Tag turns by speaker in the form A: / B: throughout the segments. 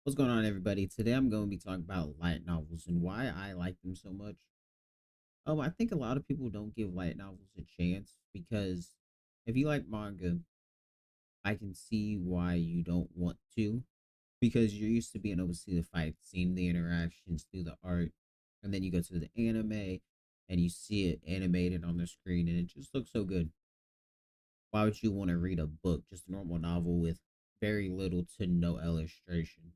A: What's going on, everybody? Today I'm going to be talking about light novels and why I like them so much. I think a lot of people don't give light novels a chance because if you like manga, I can see why you don't want to because you're used to being able to see the fight, seeing the interactions through the art, and then you go to the anime and you see it animated on the screen and it just looks so good. Why would you want to read a book, just a normal novel with very little to no illustration?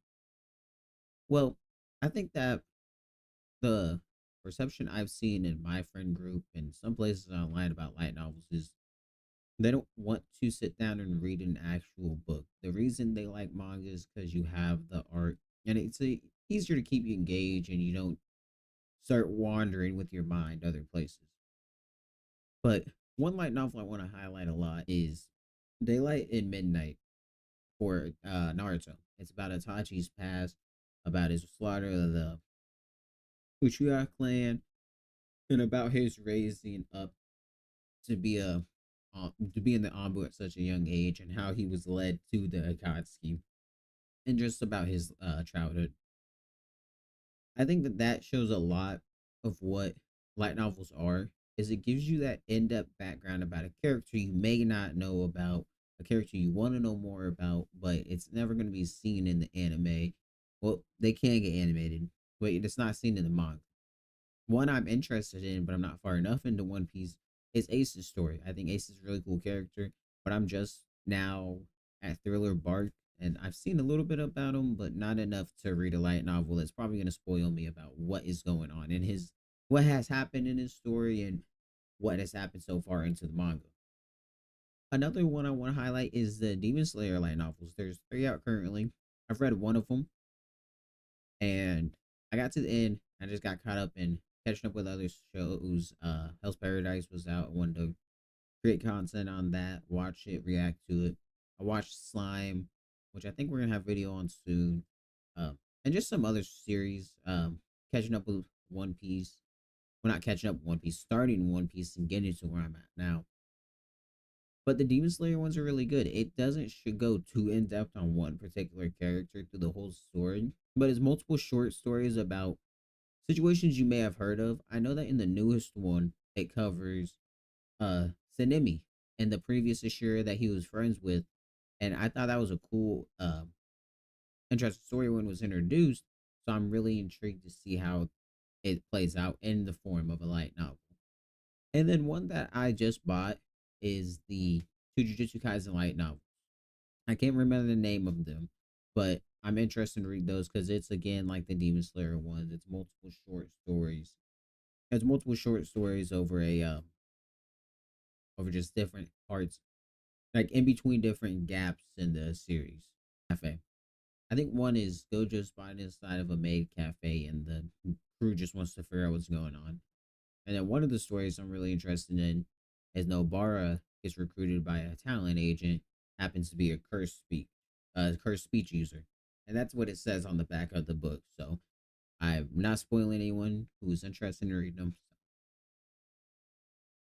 A: Well, I think that the perception I've seen in my friend group and some places online about light novels is they don't want to sit down and read an actual book. The reason they like manga is because you have the art and easier to keep you engaged and you don't start wandering with your mind other places. But one light novel I want to highlight a lot is Daylight in Midnight for Naruto. It's about Itachi's past, about his slaughter of the Uchiha clan, and about his raising up to be to be in the Anbu at such a young age, and how he was led to the Akatsuki, and just about his childhood. I think that that shows a lot of what light novels are. Is it gives you that in-depth background about a character you may not know about, a character you want to know more about, but it's never going to be seen in the anime. Well, they can get animated, but it's not seen in the manga. One I'm interested in, but I'm not far enough into One Piece, is Ace's story. I think Ace is a really cool character, but I'm just now at Thriller Bark, and I've seen a little bit about him, but not enough to read a light novel that's probably going to spoil me about what is going on in his, what has happened in his story, and what has happened so far into the manga. Another one I want to highlight is the Demon Slayer light novels. There's three out currently. I've read one of them, and I got to the end. I just got caught up in catching up with other shows. Hell's Paradise was out. I wanted to create content on that, watch it, react to it. I watched Slime, which I think we're gonna have video on soon, and just some other series. Catching up with One Piece. Well, not catching up with One Piece, starting One Piece and getting to where I'm at now. But the Demon Slayer ones are really good. It doesn't should go too in depth on one particular character through the whole story, but it's multiple short stories about situations you may have heard of. I know that in the newest one, it covers Sanemi and the previous Ashura that he was friends with, and I thought that was a cool, interesting story when it was introduced. So I'm really intrigued to see how it plays out in the form of a light novel. And then one that I just bought is the two Jujutsu Kaisen light novels. I can't remember the name of them, but I'm interested to read those because it's again like the Demon Slayer ones. It's multiple short stories. It's multiple short stories over a over just different parts, like in between different gaps in the series. Cafe. I think one is Gojo spotted inside of a maid cafe, and the crew just wants to figure out what's going on. And then one of the stories I'm really interested in is Nobara gets recruited by a talent agent, happens to be a cursed speech user, and that's what it says on the back of the book. So I'm not spoiling anyone who's interested in reading them.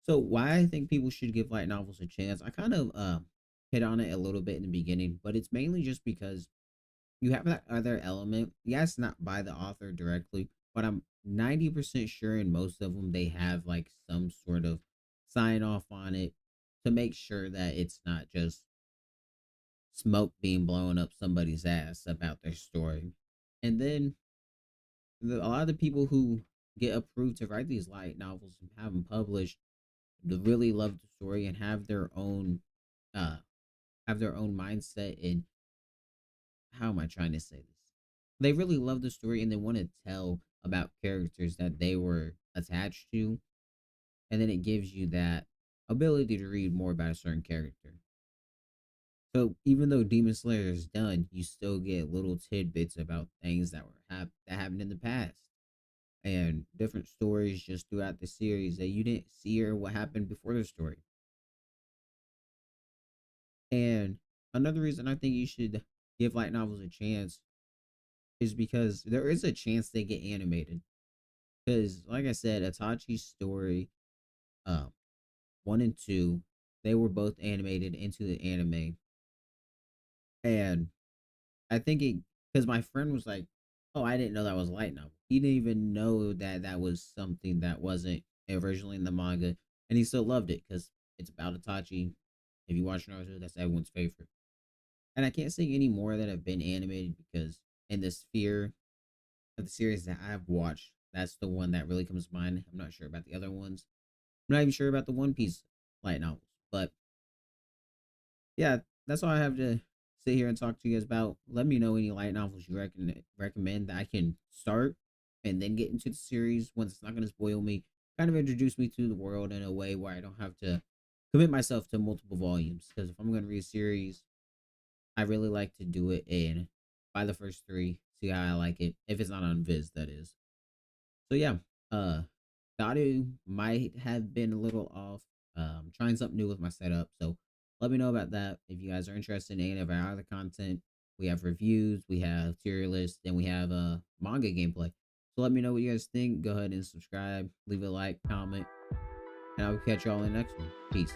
A: So why I think people should give light novels a chance? I kind of hit on it a little bit in the beginning, but it's mainly just because you have that other element. Yes, not by the author directly, but I'm 90% sure in most of them they have like some sort of sign off on it to make sure that it's not just smoke being blown up somebody's ass about their story. And then a lot of the people who get approved to write these light novels and have them published really love the story and uh have their own mindset. And how am I trying to say this? They really love the story and they want to tell about characters that they were attached to, and then it gives you that ability to read more about a certain character. So even though Demon Slayer is done, you still get little tidbits about things that that happened in the past, and different stories just throughout the series that you didn't see or what happened before the story. And another reason I think you should give light novels a chance is because there is a chance they get animated. Because, like I said, Itachi's story, um, one and two, they were both animated into the anime, and I think it because my friend was like, "Oh, I didn't know that was a light novel." He didn't even know that that was something that wasn't originally in the manga, and he still loved it because it's about Itachi. If you watch Naruto, that's everyone's favorite. And I can't say any more that have been animated because in the sphere of the series that I've watched, that's the one that really comes to mind. I'm not sure about the other ones. I'm not even sure about the One Piece light novels, but yeah, that's all I have to sit here and talk to you guys about. Let me know any light novels you recommend that I can start and then get into the series once it's not going to spoil me. Kind of introduce me to the world in a way where I don't have to commit myself to multiple volumes. Because if I'm going to read a series, I really like to do it in by the first three, see how I like it. If it's not on Viz, that is. So yeah, uh, the audio might have been a little off. Trying something new with my setup, so let me know about that. If you guys are interested in any of our other content, we have reviews, we have tier lists, and we have manga gameplay. So let me know what you guys think. Go ahead and subscribe, leave a like, comment, and I will catch y'all in the next one. Peace.